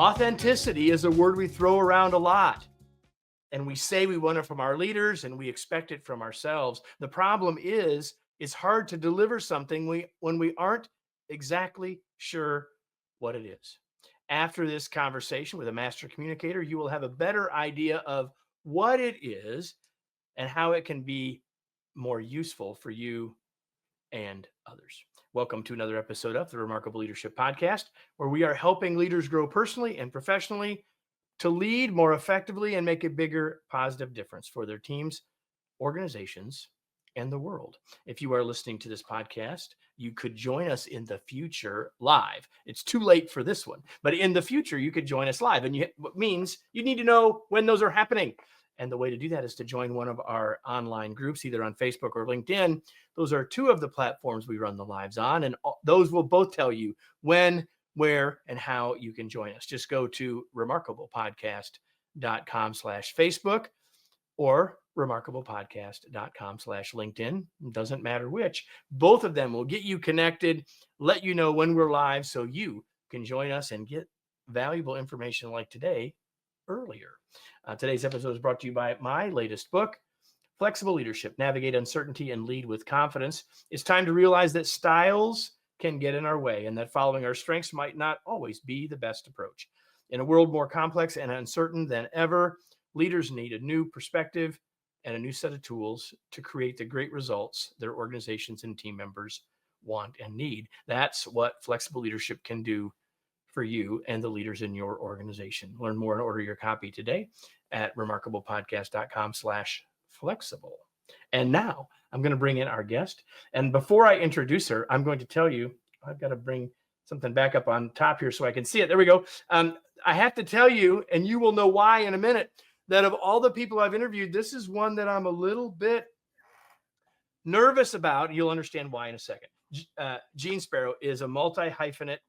Authenticity is a word we throw around a lot. And we say we want it from our leaders and we expect it from ourselves. The problem is it's hard to deliver something when we aren't exactly sure what it is. After this conversation with a master communicator, you will have a better idea of what it is and how it can be more useful for you and others. Welcome to another episode of the Remarkable Leadership Podcast, where we are helping leaders grow personally and professionally to lead more effectively and make a bigger positive difference for their teams, organizations, and the world. If you are listening to this podcast, you could join us in the future live. It's too late for this one, but in the future, you could join us live. And it means you need to know when those are happening. And the way to do that is to join one of our online groups, either on Facebook or LinkedIn. Those are two of the platforms we run the lives on. And those will both tell you when, where, and how you can join us. Just go to remarkablepodcast.com/Facebook or remarkablepodcast.com/LinkedIn. It doesn't matter which. Both of them will get you connected, let you know when we're live so you can join us and get valuable information like today earlier. Today's episode is brought to you by my latest book, Flexible Leadership, Navigate Uncertainty and Lead with Confidence. It's time to realize that styles can get in our way and that following our strengths might not always be the best approach. In a world more complex and uncertain than ever, leaders need a new perspective and a new set of tools to create the great results their organizations and team members want and need. That's what flexible leadership can do for you and the leaders in your organization. Learn more and order your copy today at remarkablepodcast.com/flexible. And now I'm going to bring in our guest. And before I introduce her, I'm going to tell you, I've got to bring something back up on top here so I can see it. There we go. I have to tell you, and you will know why in a minute, that of all the people I've interviewed, this is one that I'm a little bit nervous about. You'll understand why in a second. Jeanne Sparrow is a multi-hyphenate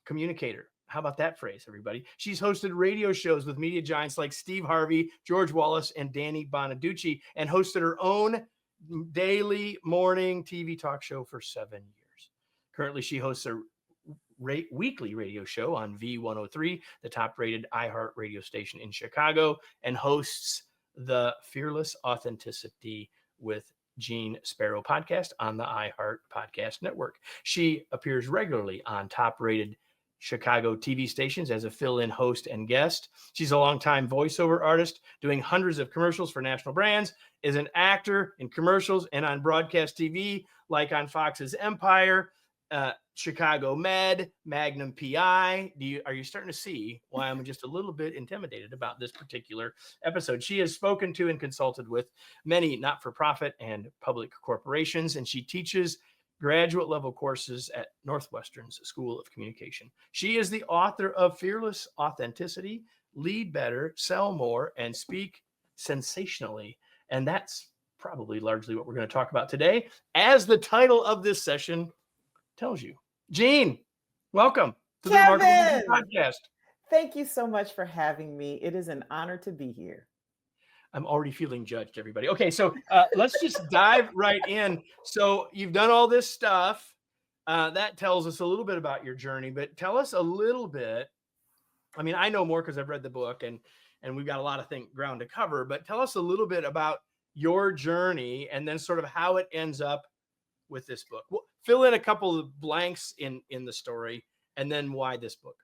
communicator. How about that phrase, everybody? She's hosted radio shows with media giants like Steve Harvey, George Wallace, and Danny Bonaducci, and hosted her own daily morning TV talk show for 7 years. Currently, she hosts a weekly radio show on V103, the top-rated iHeart radio station in Chicago, and hosts the Fearless Authenticity with Jeanne Sparrow podcast on the iHeart Podcast Network. She appears regularly on top-rated Chicago TV stations as a fill-in host and guest. She's a longtime voiceover artist, doing hundreds of commercials for national brands, is an actor in commercials and on broadcast TV, like on Fox's Empire, Chicago Med, Magnum PI. Are you starting to see why I'm just a little bit intimidated about this particular episode? She has spoken to and consulted with many not-for-profit and public corporations, and she teaches graduate level courses at Northwestern's School of Communication. She is the author of Fearless Authenticity, Lead Better, Sell More, and Speak Sensationally. And that's probably largely what we're going to talk about today, as the title of this session tells you. Jeanne, welcome to the Remarkable Podcast. Thank you so much for having me. It is an honor to be here. I'm already feeling judged, everybody. Okay, so let's just dive right in. So you've done all this stuff. That tells us a little bit about your journey, but tell us a little bit. I mean, I know more because I've read the book and we've got a lot of ground to cover, but tell us a little bit about your journey and then sort of how it ends up with this book. Well, fill in a couple of blanks in the story and then why this book.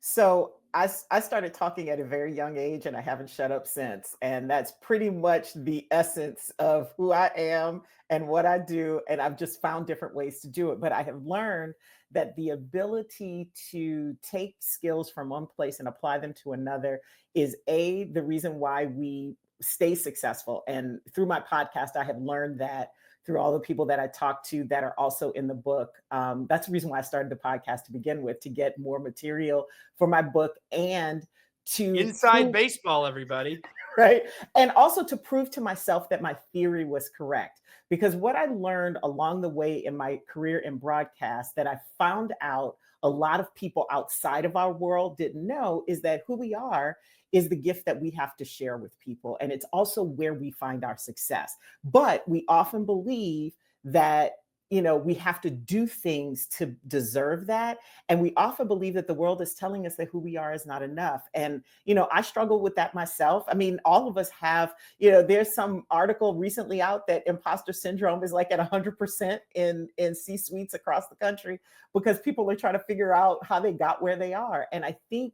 So I started talking at a very young age and I haven't shut up since. And that's pretty much the essence of who I am and what I do. And I've just found different ways to do it. But I have learned that the ability to take skills from one place and apply them to another is the reason why we stay successful. And through my podcast, I have learned that through all the people that I talk to that are also in the book. That's the reason why I started the podcast to begin with, to get more material for my book and to inside baseball, everybody. Right. And also to prove to myself that my theory was correct. Because what I learned along the way in my career in broadcast that I found out a lot of people outside of our world didn't know is that who we are is the gift that we have to share with people. And it's also where we find our success. But we often believe that we have to do things to deserve that. And we often believe that the world is telling us that who we are is not enough. And, I struggle with that myself. I mean, all of us have, there's some article recently out that imposter syndrome is like at 100% in C-suites across the country, because people are trying to figure out how they got where they are. And I think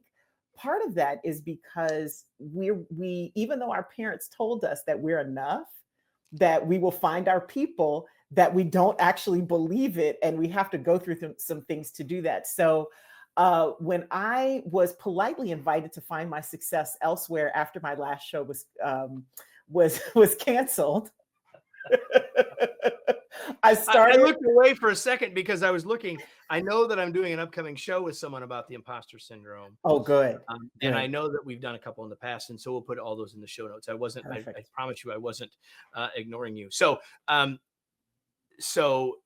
part of that is because we even though our parents told us that we're enough, that we will find our people, that we don't actually believe it, and we have to go through some things to do that. So when I was politely invited to find my success elsewhere after my last show was canceled, I looked away for a second because I was looking. I know that I'm doing an upcoming show with someone about the imposter syndrome. Oh, good. And I know that we've done a couple in the past, and so we'll put all those in the show notes. I promise you, I wasn't ignoring you. So,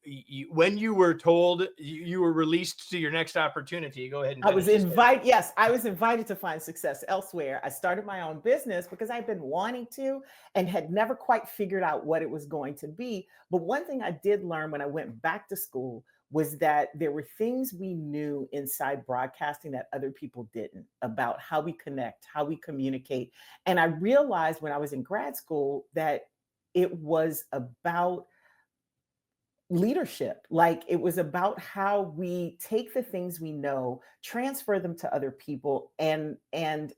when you were told you were released to your next opportunity, go ahead and I was invited. Yes, I was invited to find success elsewhere. I started my own business because I'd been wanting to and had never quite figured out what it was going to be. But one thing I did learn when I went back to school was that there were things we knew inside broadcasting that other people didn't, about how we connect, how we communicate. And I realized when I was in grad school that it was about leadership. Like, it was about how we take the things we know, transfer them to other people, and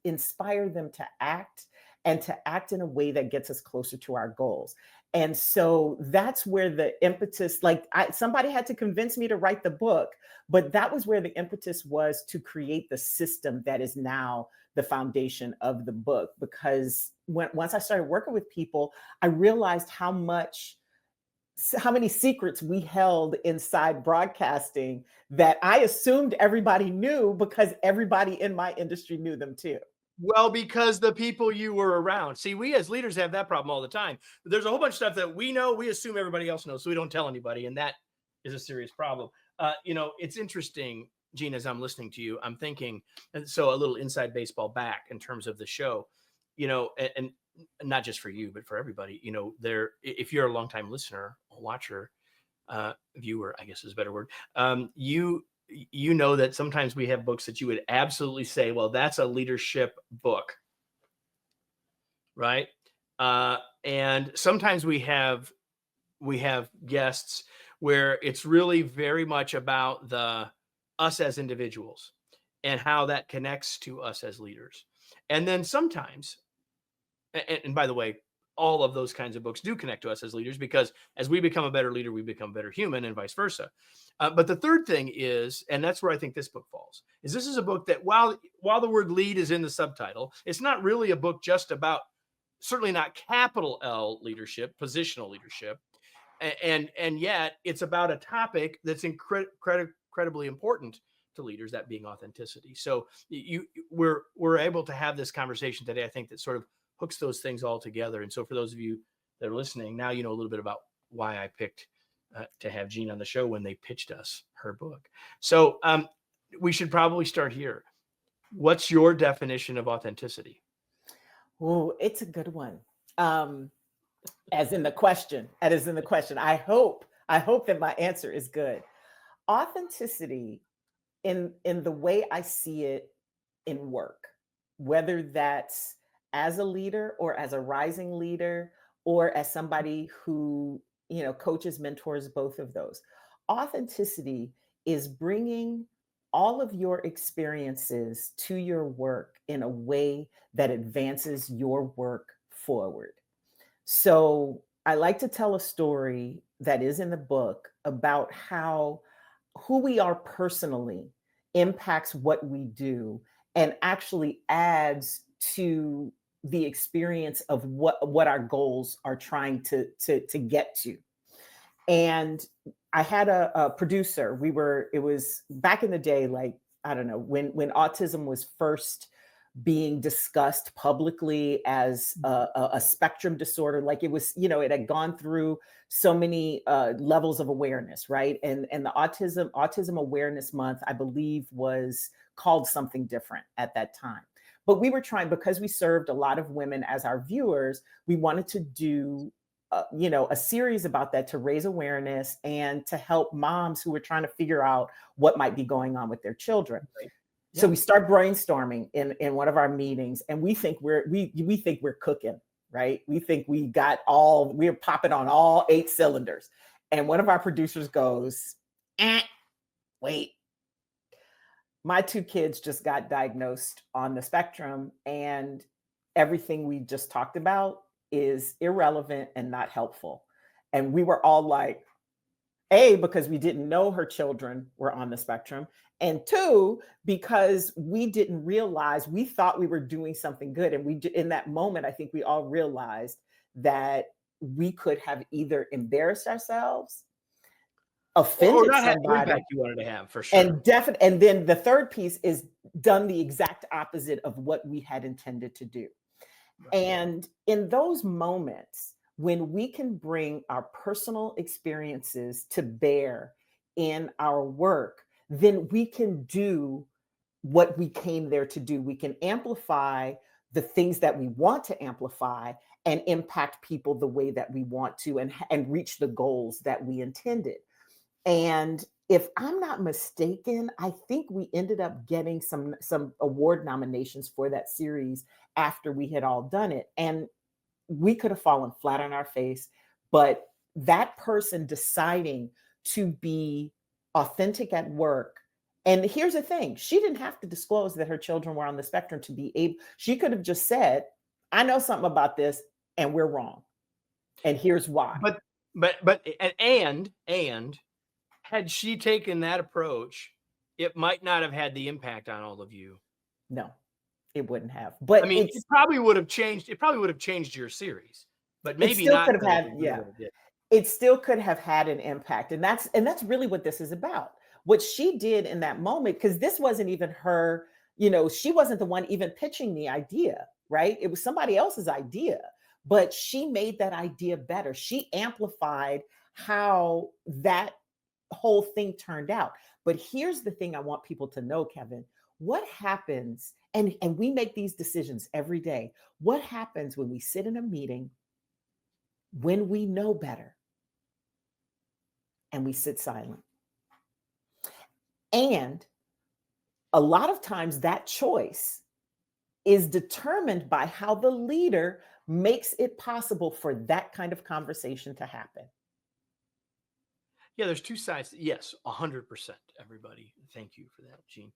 inspire them to act, and to act in a way that gets us closer to our goals. And so that's where the impetus, like, somebody had to convince me to write the book, but that was where the impetus was, to create the system that is now the foundation of the book. Because once I started working with people, I realized how many secrets we held inside broadcasting that I assumed everybody knew, because everybody in my industry knew them too. Well, because the people you were around. See, we as leaders have that problem all the time. There's a whole bunch of stuff that we know, we assume everybody else knows, so we don't tell anybody, and that is a serious problem. It's interesting, Jeanne, as I'm listening to you, I'm thinking, and so a little inside baseball back in terms of the show, and not just for you, but for everybody, if you're a longtime listener, watcher, viewer, I guess is a better word, you know that sometimes we have books that you would absolutely say, well, that's a leadership book, right? And sometimes we have guests where it's really very much about us as individuals and how that connects to us as leaders. And then sometimes, and by the way, all of those kinds of books do connect to us as leaders, because as we become a better leader, we become a better human, and vice versa. But the third thing is, and that's where I think this book falls, is this is a book that while the word lead is in the subtitle, it's not really a book just about, certainly not capital L leadership, positional leadership. And yet it's about a topic that's incredibly important to leaders, that being authenticity. So we're able to have this conversation today, I think, that sort of hooks those things all together. And so for those of you that are listening, now you know a little bit about why I picked to have Jeanne on the show when they pitched us her book. So we should probably start here. What's your definition of authenticity? Oh, it's a good one. As in the question. I hope that my answer is good. Authenticity, in the way I see it in work, whether that's as a leader or as a rising leader or as somebody who, coaches, mentors, both of those. Authenticity is bringing all of your experiences to your work in a way that advances your work forward. So I like to tell a story that is in the book about how who we are personally impacts what we do, and actually adds to the experience of what our goals are trying to get to. And I had a producer. It was back in the day, like, I don't know, when autism was first being discussed publicly as a spectrum disorder. Like, it was, it had gone through so many levels of awareness, right? And the Autism Awareness Month, I believe, was called something different at that time. But we were trying, because we served a lot of women as our viewers, we wanted to do a series about that to raise awareness and to help moms who were trying to figure out what might be going on with their children. Right. So Yeah. we start brainstorming in one of our meetings, and we think we're cooking, right? We think we're popping on all 8 cylinders. And one of our producers goes, wait, my 2 kids just got diagnosed on the spectrum, and everything we just talked about is irrelevant and not helpful. And we were all like, A, because we didn't know her children were on the spectrum, and 2, because we didn't realize, we thought we were doing something good. And in that moment, I think we all realized that we could have either embarrassed ourselves, Or offended not have the somebody, impact you wanted to have, for sure. and then the third piece is done the exact opposite of what we had intended to do. Right. And in those moments, when we can bring our personal experiences to bear in our work, then we can do what we came there to do. We can amplify the things that we want to amplify and impact people the way that we want to, and reach the goals that we intended. And if I'm not mistaken, I think we ended up getting some award nominations for that series after we had all done it. And we could have fallen flat on our face, but that person deciding to be authentic at work. And here's the thing, she didn't have to disclose that her children were on the spectrum to be able, she could have just said, I know something about this and we're wrong. And here's why. And had she taken that approach, it might not have had the impact on all of you. No, it wouldn't have. But I mean, it probably would have changed your series, but maybe not. Could have had, it still could have had an impact. And that's really what this is about. What she did in that moment, because this wasn't even her, she wasn't the one even pitching the idea, right? It was somebody else's idea, but she made that idea better. She amplified how that whole thing turned out. But here's the thing I want people to know, Kevin. What happens, and we make these decisions every day, what happens when we sit in a meeting when we know better and we sit silent? And a lot of times that choice is determined by how the leader makes it possible for that kind of conversation to happen. Yeah, there's 2 sides. Yes, 100%. Everybody, thank you for that, Jeanne.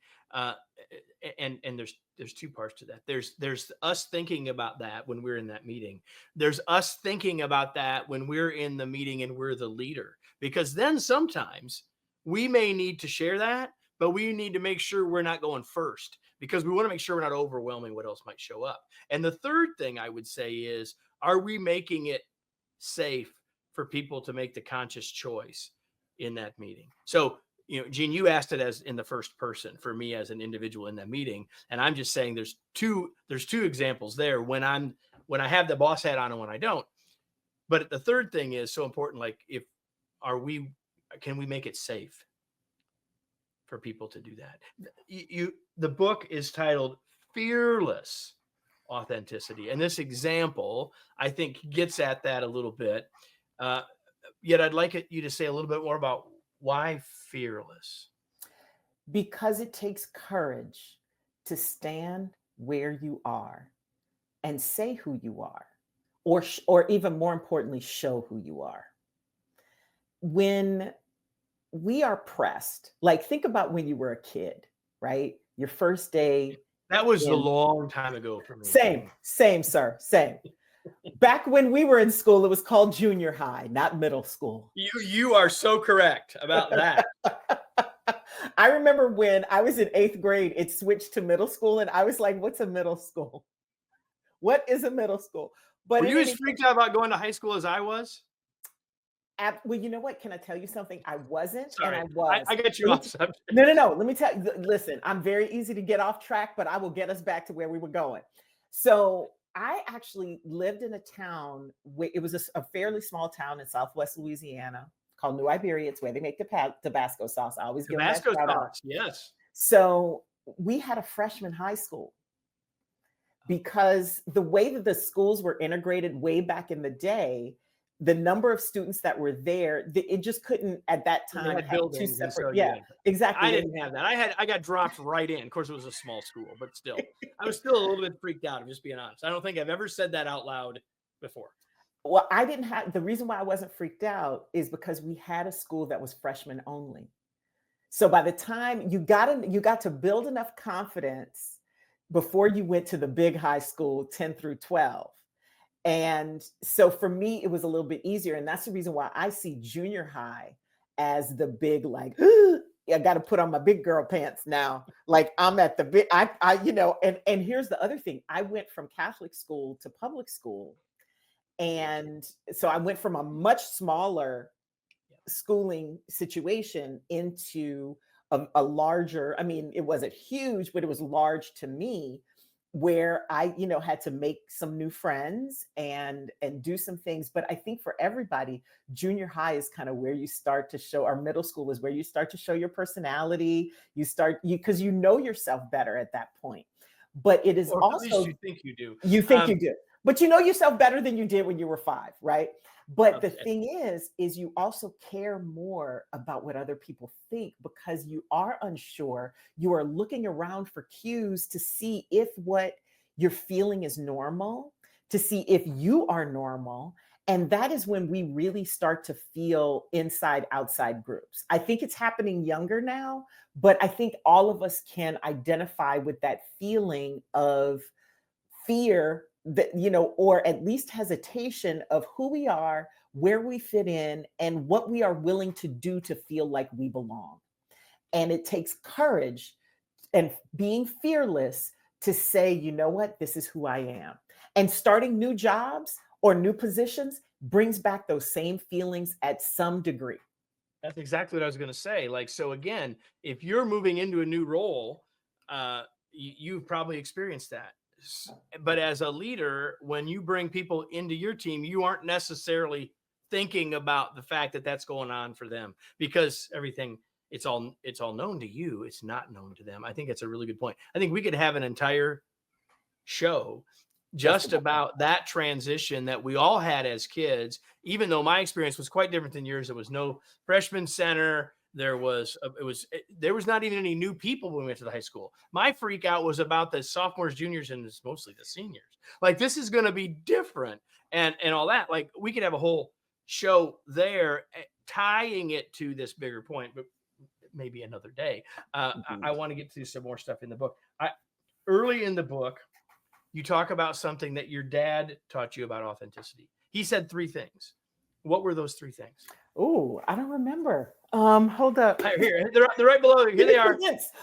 And there's 2 parts to that. There's us thinking about that when we're in that meeting. There's us thinking about that when we're in the meeting and we're the leader, because then sometimes we may need to share that, but we need to make sure we're not going first, because we want to make sure we're not overwhelming what else might show up. And the third thing I would say is, are we making it safe for people to make the conscious choice in that meeting? So, Jeanne, you asked it as in the first person for me as an individual in that meeting. And I'm just saying there's two examples there when I have the boss hat on and when I don't. But the third thing is so important. Like, can we make it safe for people to do that? The book is titled Fearless Authenticity. And this example, I think, gets at that a little bit. Yet I'd like you to say a little bit more about why fearless. Because it takes courage to stand where you are and say who you are, or even more importantly, show who you are. When we are pressed, like, think about when you were a kid, right? Your first day. That was a long time ago for me. Same, sir. Same. Back when we were in school, it was called junior high, not middle school. You are so correct about that. I remember when I was in 8th grade, it switched to middle school, and I was like, what's a middle school? What is a middle school? But were you as freaked out about going to high school as I was? Well, you know what? Can I tell you something? I wasn't. Sorry, and I was. I got you off subject. No. Let me tell you. Listen, I'm very easy to get off track, but I will get us back to where we were going. So I actually lived in a town where it was a fairly small town in Southwest Louisiana called New Eikenberry. It's where they make the Tabasco sauce. I always give Tabasco that shout sauce. out. Yes. So we had a freshman high school, because the way that the schools were integrated way back in the day, the number of students that were there, it just couldn't at that They time had have two buildings, and separate. so Yeah, yeah. exactly. I didn't have that. I got dropped right in. Of course, it was a small school, but still, I was still a little bit freaked out. I'm just being honest. I don't think I've ever said that out loud before. Well, I didn't have the reason why I wasn't freaked out is because we had a school that was freshman only. So by the time you got to build enough confidence before you went to the big high school, 10 through 12. And so for me, it was a little bit easier. And that's the reason why I see junior high as the big, like, I got to put on my big girl pants now. Like I'm at the big, and here's the other thing. I went from Catholic school to public school. And so I went from a much smaller schooling situation into a larger, I mean, it wasn't huge, but it was large to me, where I, had to make some new friends and do some things. But I think for everybody, junior high is kind of where you start to show, or middle school is where you start to show your personality. Because you know yourself better at that point. But it is Or at least also, you think you do. you think you do, but you know yourself better than you did when you were 5, right? But the Okay. thing is you also care more about what other people think because you are unsure. You are looking around for cues to see if what you're feeling is normal, to see if you are normal. And that is when we really start to feel inside outside groups. I think it's happening younger now, but I think all of us can identify with that feeling of fear that, or at least hesitation of who we are, where we fit in, and what we are willing to do to feel like we belong. And it takes courage and being fearless to say, you know what, this is who I am. And starting new jobs or new positions brings back those same feelings at some degree. That's exactly what I was going to say. Like, so again, if you're moving into a new role, you've probably experienced that. But as a leader, when you bring people into your team, you aren't necessarily thinking about the fact that that's going on for them, because everything, it's all known to you. It's not known to them. I think it's a really good point. I think we could have an entire show just about that transition that we all had as kids, even though my experience was quite different than yours. There was no freshman center. There was not even any new people when we went to the high school. My freak out was about the sophomores, juniors, and it's mostly the seniors. Like, this is going to be different and all that. Like, we could have a whole show there tying it to this bigger point, but maybe another day. I want to get to some more stuff in the book. Early in the book, you talk about something that your dad taught you about authenticity. He said 3 things. What were those 3 things? Oh, I don't remember. Hold up. Here, they're right below. Here they are.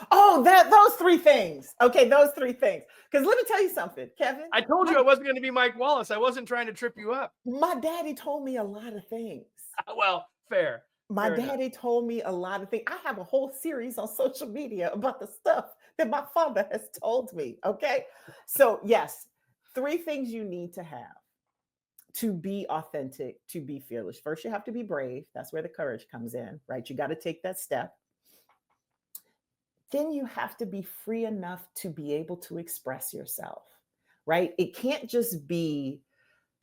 Oh, those 3 things. Okay, those 3 things. Because let me tell you something, Kevin. I told you I wasn't going to be Mike Wallace. I wasn't trying to trip you up. My daddy told me a lot of things. Well, fair. My Fair daddy enough. told me a lot of things. I have a whole series on social media about the stuff that my father has told me. Okay. So, yes, 3 things you need to have to be authentic, to be fearless. First, you have to be brave. That's where the courage comes in, right? You got to take that step. Then you have to be free enough to be able to express yourself, right? It can't just be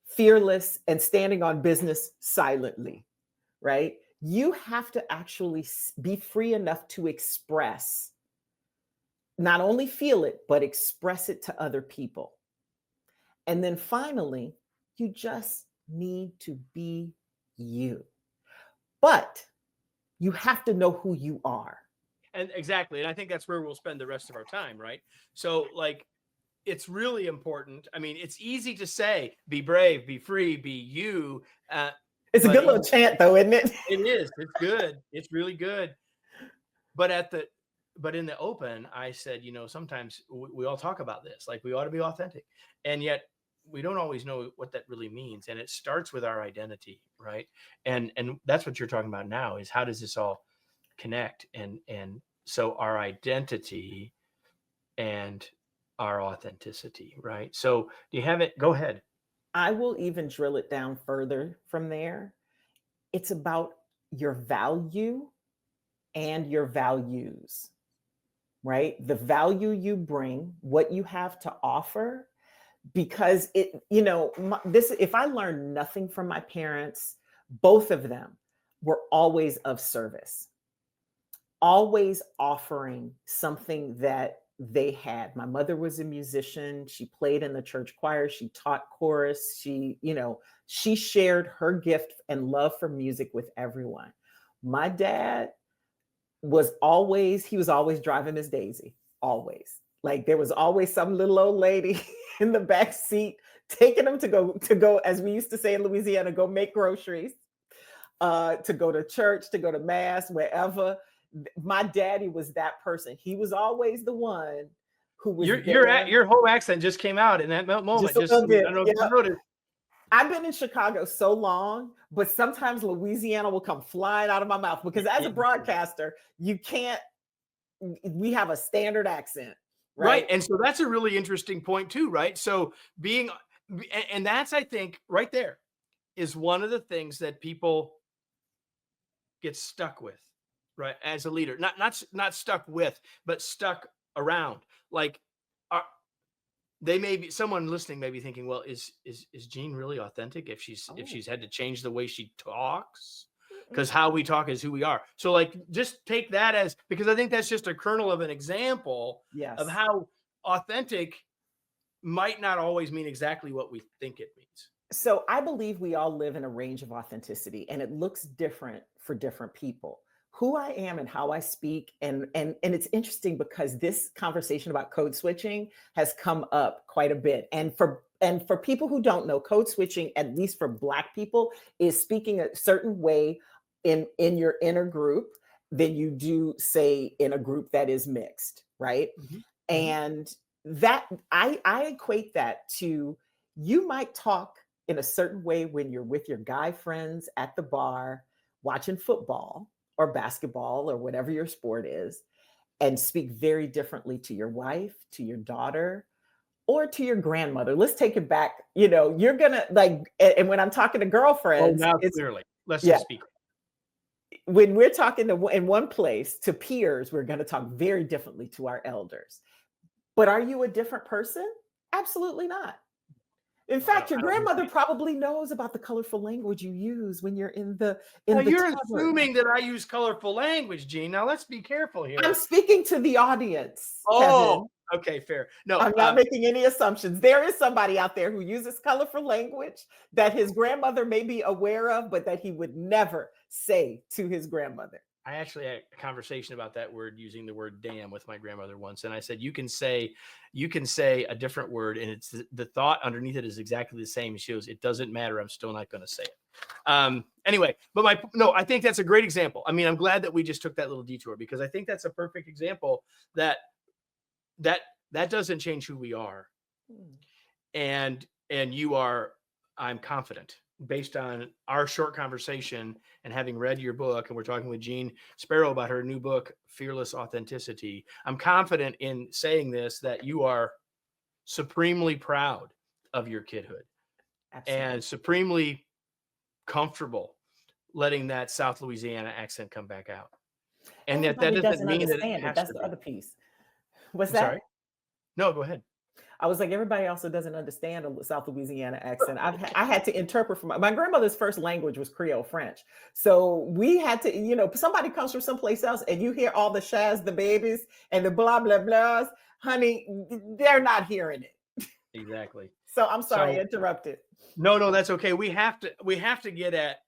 fearless and standing on business silently, right? You have to actually be free enough to express, not only feel it, but express it to other people. And then finally, you just need to be you. But you have to know who you are. And exactly. And I think that's where we'll spend the rest of our time, right? So, like, it's really important. I mean, it's easy to say, be brave, be free, be you. It's a good little chant, though, isn't it? It is. It's good. It's really good. But in the open, I said, sometimes we all talk about this, like we ought to be authentic, and yet we don't always know what that really means. And it starts with our identity, right? And that's what you're talking about now, is how does this all connect? And so our identity and our authenticity, right? So do you have it? Go ahead. I will even drill it down further from there. It's about your value and your values, right? The value you bring, what you have to offer, because if I learned nothing from my parents, both of them were always of service, always offering something that they had. My mother was a musician. She played in the church choir. She taught chorus. She shared her gift and love for music with everyone. My dad he was always driving Miss Daisy, always. Like there was always some little old lady in the back seat taking him to go, as we used to say in Louisiana, go make groceries, to go to church, to go to mass, wherever. My daddy was that person. He was always the one who was your whole accent just came out in that moment. Just a little bit. I don't know if you noticed. I've been in Chicago so long, but sometimes Louisiana will come flying out of my mouth because as a broadcaster, we have a standard accent, right? And so that's a really interesting point too, right? So and that's, I think, right there is one of the things that people get stuck with, right? As a leader, not stuck with, but stuck around. Like, someone listening may be thinking, well, is Jeanne really authentic if she's had to change the way she talks? Because how we talk is who we are. So like, just take that because I think that's just a kernel of an example of how authentic might not always mean exactly what we think it means. So I believe we all live in a range of authenticity, and it looks different for different people. Who I am and how I speak, and it's interesting because this conversation about code switching has come up quite a bit. And for people who don't know, code switching, at least for Black people, is speaking a certain way in your inner group than you do, say, in a group that is mixed, right? Mm-hmm. And that I equate that to, you might talk in a certain way when you're with your guy friends at the bar watching football or basketball or whatever your sport is, and speak very differently to your wife, to your daughter, or to your grandmother. Let's take it back. You're gonna and when I'm talking to girlfriends, now clearly, let's just speak. When we're talking in one place to peers, we're going to talk very differently to our elders. But are you a different person? Absolutely not. In fact, your grandmother probably knows about the colorful language you use when you're in the you're assuming that I use colorful language, Jeanne. Now let's be careful here. I'm speaking to the audience. Oh, Kevin. Okay, fair. No, I'm not making any assumptions. There is somebody out there who uses colorful language that his grandmother may be aware of, but that he would never say to his grandmother. I actually had a conversation about that word, using the word damn, with my grandmother once. And I said, you can say a different word, and it's the thought underneath it is exactly the same. She goes, it doesn't matter. I'm still not going to say it. Anyway, but I think that's a great example. I mean, I'm glad that we just took that little detour, because I think that's a perfect example that doesn't change who we are. And I'm confident, based on our short conversation and having read your book, and we're talking with Jeanne Sparrow about her new book, Fearless Authenticity. I'm confident in saying this, that you are supremely proud of your kidhood. Absolutely. And supremely comfortable letting that South Louisiana accent come back out. And that doesn't mean that it has that's to the be. other piece. What's that? Sorry? No, go ahead. I was like, everybody also doesn't understand a South Louisiana accent. I had to interpret from my grandmother's first language was Creole French. So we had to, somebody comes from someplace else and you hear all the shaz, the babies, and the blah, blah, blahs, honey, they're not hearing it. Exactly. So I'm sorry, I interrupted. No, that's okay. We have to get at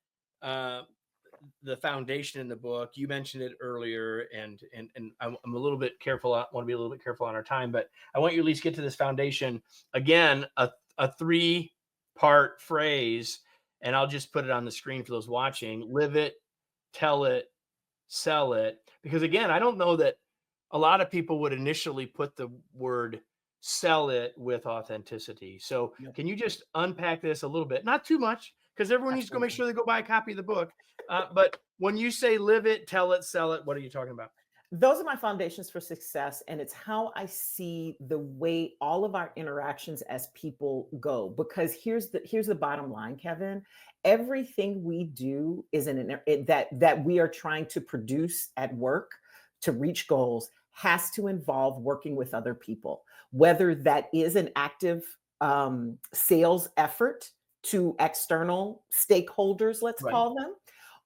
the foundation in the book. You mentioned it earlier, and I'm a little bit careful. I want to be a little bit careful on our time, but I want you to at least get to this foundation. Again, a 3-part phrase, and I'll just put it on the screen for those watching. Live it, tell it, sell it. Because again, I don't know that a lot of people would initially put the word sell it with authenticity. So Can you just unpack this a little bit? Not too much, because everyone needs to go make sure they go buy a copy of the book. But when you say live it, tell it, sell it, what are you talking about? Those are my foundations for success. And it's how I see the way all of our interactions as people go. Because here's the bottom line, Kevin. Everything we do is that we are trying to produce at work to reach goals has to involve working with other people, whether that is an active sales effort to external stakeholders, let's Right. call them,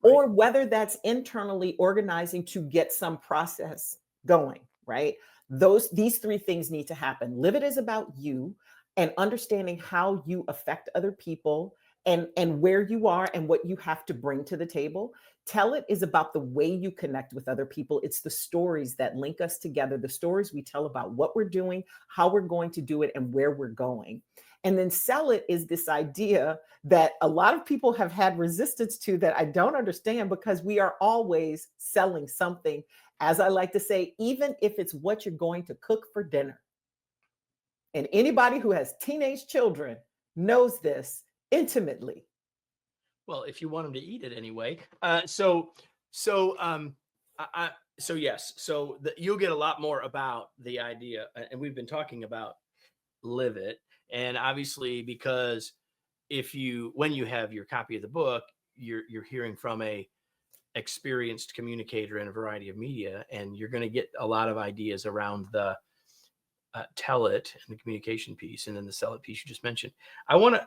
Right. or whether that's internally organizing to get some process going, right? These three things need to happen. Live it is about you and understanding how you affect other people and where you are and what you have to bring to the table. Tell it is about the way you connect with other people. It's the stories that link us together, the stories we tell about what we're doing, how we're going to do it, and where we're going. And then sell it is this idea that a lot of people have had resistance to, that I don't understand, because we are always selling something. As I like to say, even if it's what you're going to cook for dinner. And anybody who has teenage children knows this intimately. Well, if you want them to eat it anyway. So so yes. You'll get a lot more about the idea, and we've been talking about live it, and obviously because when you have your copy of the book, you're hearing from a experienced communicator in a variety of media, and you're going to get a lot of ideas around the tell it and the communication piece, and then the sell it piece you just mentioned. I want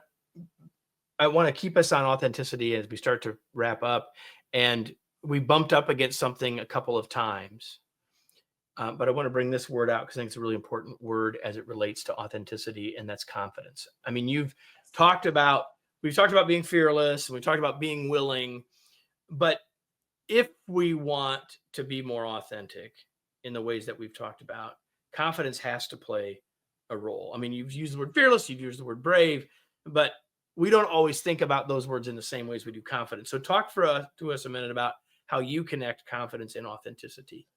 to keep us on authenticity as we start to wrap up. And we bumped up against something a couple of times, but I want to bring this word out because I think it's a really important word as it relates to authenticity, and that's confidence. I mean, we've talked about being fearless, and we talked about being willing, but if we want to be more authentic in the ways that we've talked about, confidence has to play a role. I mean, you've used the word fearless, you've used the word brave, but we don't always think about those words in the same ways we do confidence. So talk to us a minute about how you connect confidence and authenticity.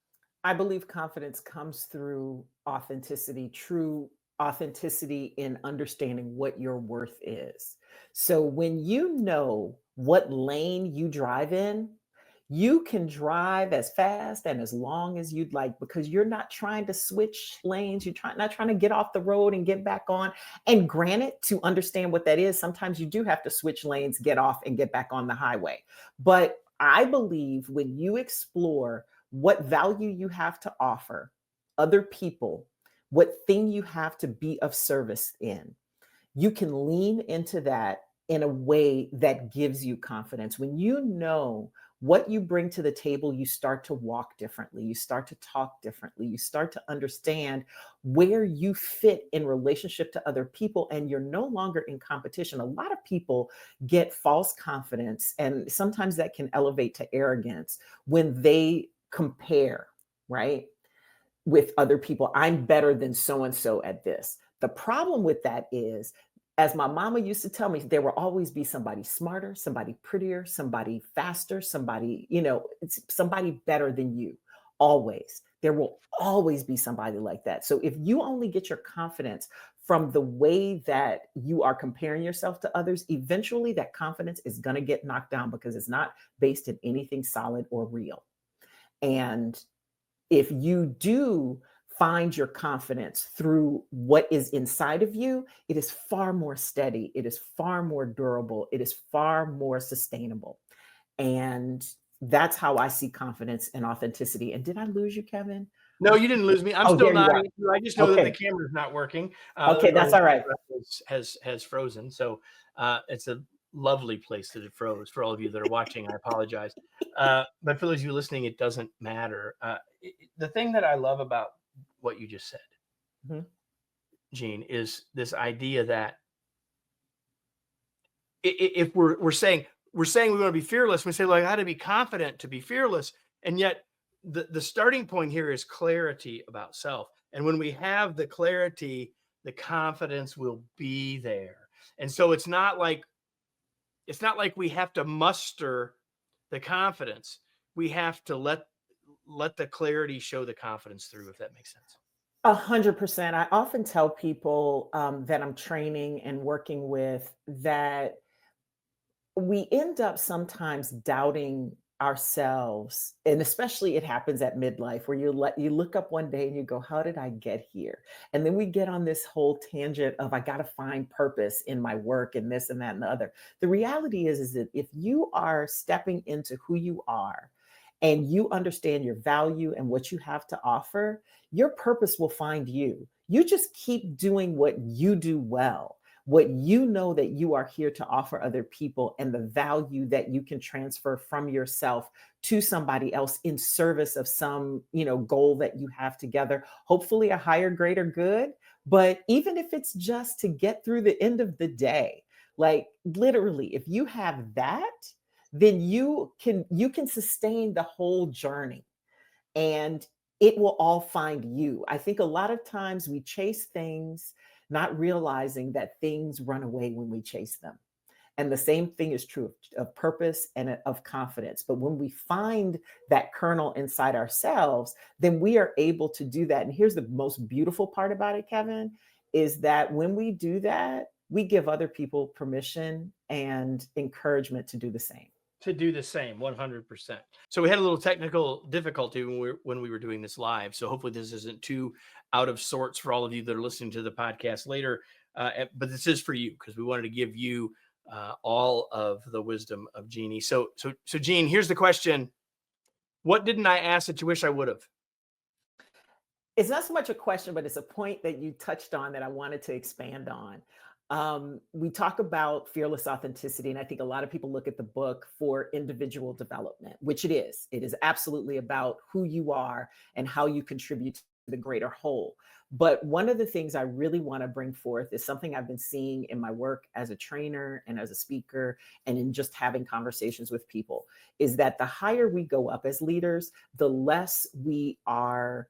I believe confidence comes through authenticity, true authenticity in understanding what your worth is. So when you know what lane you drive in, you can drive as fast and as long as you'd like, because you're not trying to switch lanes. Not trying to get off the road and get back on. And granted, to understand what that is, sometimes you do have to switch lanes, get off and get back on the highway. But I believe when you explore what value you have to offer other people, what thing you have to be of service in, you can lean into that in a way that gives you confidence. When you know what you bring to the table, you start to walk differently. You start to talk differently. You start to understand where you fit in relationship to other people, and you're no longer in competition. A lot of people get false confidence, and sometimes that can elevate to arrogance when they compare, right, with other people. I'm better than so and so at this. The problem with that is, as my mama used to tell me, there will always be somebody smarter, somebody prettier, somebody faster, somebody, it's somebody better than you. Always. There will always be somebody like that. So if you only get your confidence from the way that you are comparing yourself to others, eventually that confidence is going to get knocked down because it's not based in anything solid or real. And if you do find your confidence through what is inside of you, it is far more steady, it is far more durable, it is far more sustainable. And that's how I see confidence and authenticity. And did I lose you, Kevin? No, you didn't lose me. I'm Oh, still there you are. nodding. I just know that the Okay. camera's not working. Okay, Or that's all right. has frozen. So it's a lovely place that it froze. For all of you that are watching, I apologize. But for those of you listening, it doesn't matter. The thing that I love about what you just said, Mhm. Jeanne, is this idea that if we're saying we want to be fearless, we say, like, I got to be confident to be fearless, and yet the starting point here is clarity about self. And when we have the clarity, the confidence will be there. And so it's not like we have to muster the confidence. We have to let the clarity show the confidence through, if that makes sense. 100%. I often tell people that I'm training and working with that we end up sometimes doubting ourselves, and especially it happens at midlife, where you look up one day and you go, how did I get here? And then we get on this whole tangent of, I got to find purpose in my work and this and that and the other. The reality is that if you are stepping into who you are and you understand your value and what you have to offer, your purpose will find you. You just keep doing what you do well. what you know that you are here to offer other people, and the value that you can transfer from yourself to somebody else in service of some, goal that you have together, hopefully a higher, greater good. But even if it's just to get through the end of the day, like literally, if you have that, then you can sustain the whole journey, and it will all find you. I think a lot of times we chase things not realizing that things run away when we chase them. And the same thing is true of purpose and of confidence. But when we find that kernel inside ourselves, then we are able to do that. And here's the most beautiful part about it, Kevin, is that when we do that, we give other people permission and encouragement to do the same. To do the same 100%. So we had a little technical difficulty when we were doing this live. So hopefully this isn't too out of sorts for all of you that are listening to the podcast later. But this is for you because we wanted to give you all of the wisdom of Jeannie. So Jeanne, here's the question. What didn't I ask that you wish I would have? It's not so much a question, but it's a point that you touched on that I wanted to expand on. We talk about fearless authenticity, and I think a lot of people look at the book for individual development, which it is. It is absolutely about who you are and how you contribute to the greater whole. But one of the things I really want to bring forth is something I've been seeing in my work as a trainer and as a speaker and in just having conversations with people, is that the higher we go up as leaders, the less we are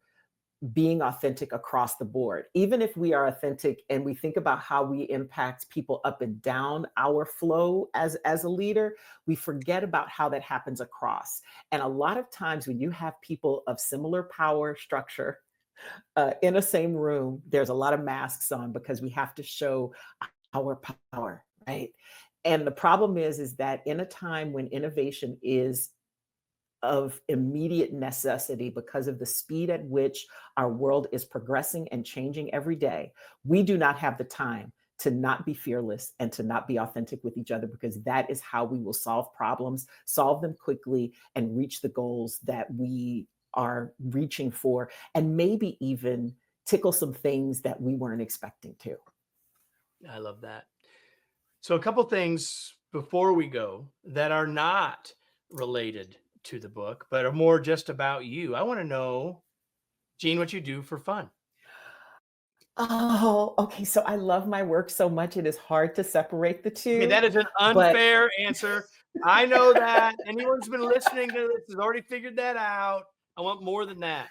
being authentic across the board. Even if we are authentic and we think about how we impact people up and down our flow as a leader, we forget about how that happens across. And a lot of times when you have people of similar power structure in a same room, there's a lot of masks on because we have to show our power, right? And the problem is that in a time when innovation is of immediate necessity because of the speed at which our world is progressing and changing every day, we do not have the time to not be fearless and to not be authentic with each other, because that is how we will solve problems, solve them quickly, and reach the goals that we are reaching for, and maybe even tickle some things that we weren't expecting to. I love that. So a couple things before we go that are not related to the book, but are more just about you. I want to know, Jeanne, what you do for fun. Oh, okay. So I love my work so much, it is hard to separate the Okay, two. that is an But unfair answer. I know that. Anyone who's been listening to this has already figured that out. I want more than that.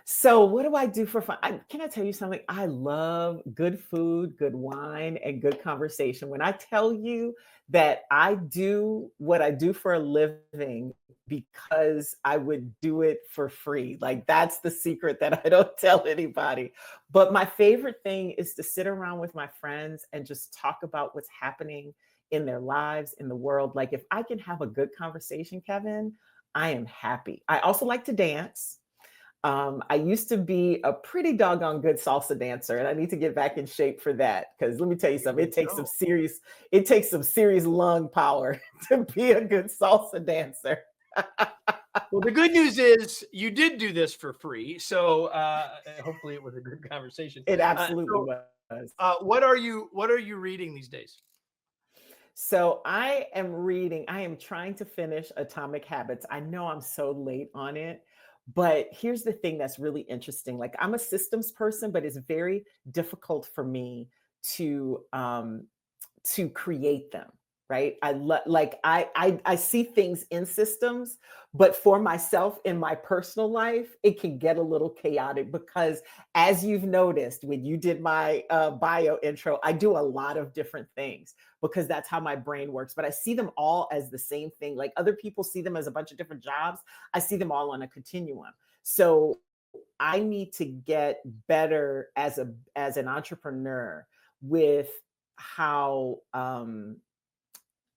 so what do I do for fun? Can I tell you something? I love good food, good wine, and good conversation. When I tell you that I do what I do for a living because I would do it for free, like that's the secret that I don't tell anybody. But my favorite thing is to sit around with my friends and just talk about what's happening in their lives, in the world. Like if I can have a good conversation, Kevin, I am happy. I also like to dance. I used to be a pretty doggone good salsa dancer, and I need to get back in shape for that. Because let me tell you Here something, we go. it takes some serious lung power to be a good salsa dancer. Well, the good news is you did do this for free. So hopefully it was a good conversation. It absolutely So was. what are you reading these days? So I am trying to finish Atomic Habits. I know I'm so late on it, but here's the thing that's really interesting. Like I'm a systems person, but it's very difficult for me to create them, right? I see things in systems, but for myself in my personal life, it can get a little chaotic because, as you've noticed when you did my bio intro, I do a lot of different things because that's how my brain works. But I see them all as the same thing. Like other people see them as a bunch of different jobs. I see them all on a continuum. So I need to get better as an entrepreneur with how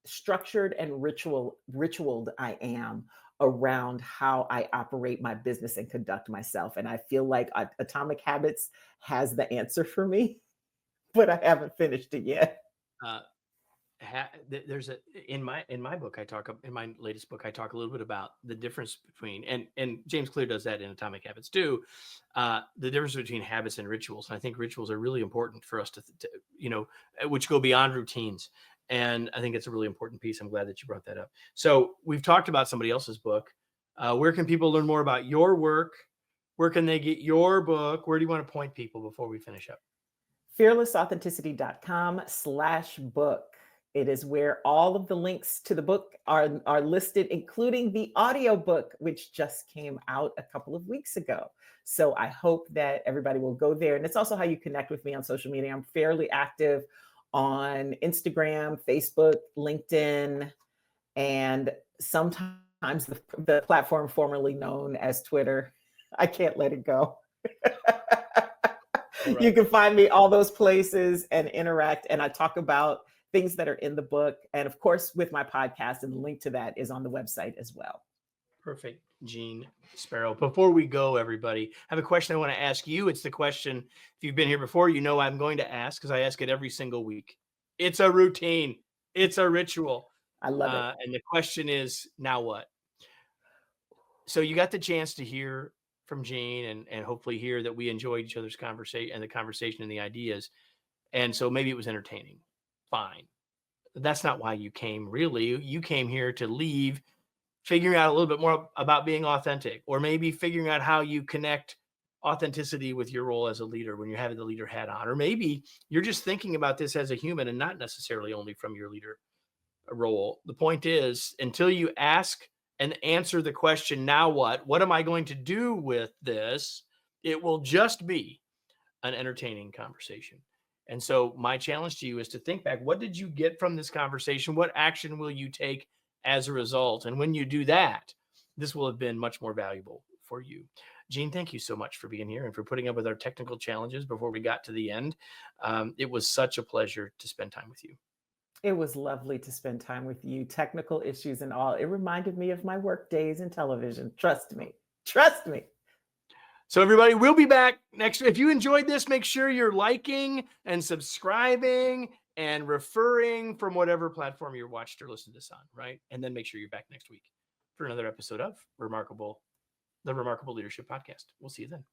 structured and ritualed I am around how I operate my business and conduct myself. And I feel like Atomic Habits has the answer for me, but I haven't finished it yet. Uh, there's a in my book in my latest book I talk a little bit about the difference between, and James Clear does that in Atomic Habits too, the difference between habits and rituals. And I think rituals are really important for us to which go beyond routines. And I think it's a really important piece. I'm glad that you brought that up. So we've talked about somebody else's book. Where can people learn more about your work? Where can they get your book? Where do you want to point people before we finish up? fearlessauthenticity.com/book. It is where all of the links to the book are listed, including the audiobook, which just came out a couple of weeks ago. So I hope that everybody will go there. And it's also how you connect with me on social media. I'm fairly active on Instagram, Facebook, LinkedIn, and sometimes the platform formerly known as Twitter. I can't let it go. Right. You can find me all those places and interact. And I talk about things that are in the book. And of course, with my podcast, and the link to that is on the website as well. Perfect. Jeanne Sparrow. Before we go, everybody, I have a question I want to ask you. It's the question, if you've been here before, you know I'm going to ask, because I ask it every single week. It's a routine. It's a ritual. I love it. And the question is, now what? So you got the chance to hear from Jeanne and hopefully hear that we enjoyed each other's conversation and the conversation and the ideas. And so maybe it was entertaining. Fine. That's not why you came, really. You came here to leave figuring out a little bit more about being authentic, or maybe figuring out how you connect authenticity with your role as a leader when you're having the leader hat on. Or maybe you're just thinking about this as a human and not necessarily only from your leader role. The point is, until you ask and answer the question, now what am I going to do with this? It will just be an entertaining conversation. And so my challenge to you is to think back, what did you get from this conversation? What action will you take as a result? And when you do that, this will have been much more valuable for you. Jeanne, thank you so much for being here and for putting up with our technical challenges before we got to the end. It was such a pleasure to spend time with you. It was lovely to spend time with you. Technical issues and all. It reminded me of my work days in television. Trust me. Trust me. So everybody, we'll be back next. If you enjoyed this, make sure you're liking and subscribing and referring from whatever platform you watched or listened to this on, right? And then make sure you're back next week for another episode of the Remarkable Leadership Podcast. We'll see you then.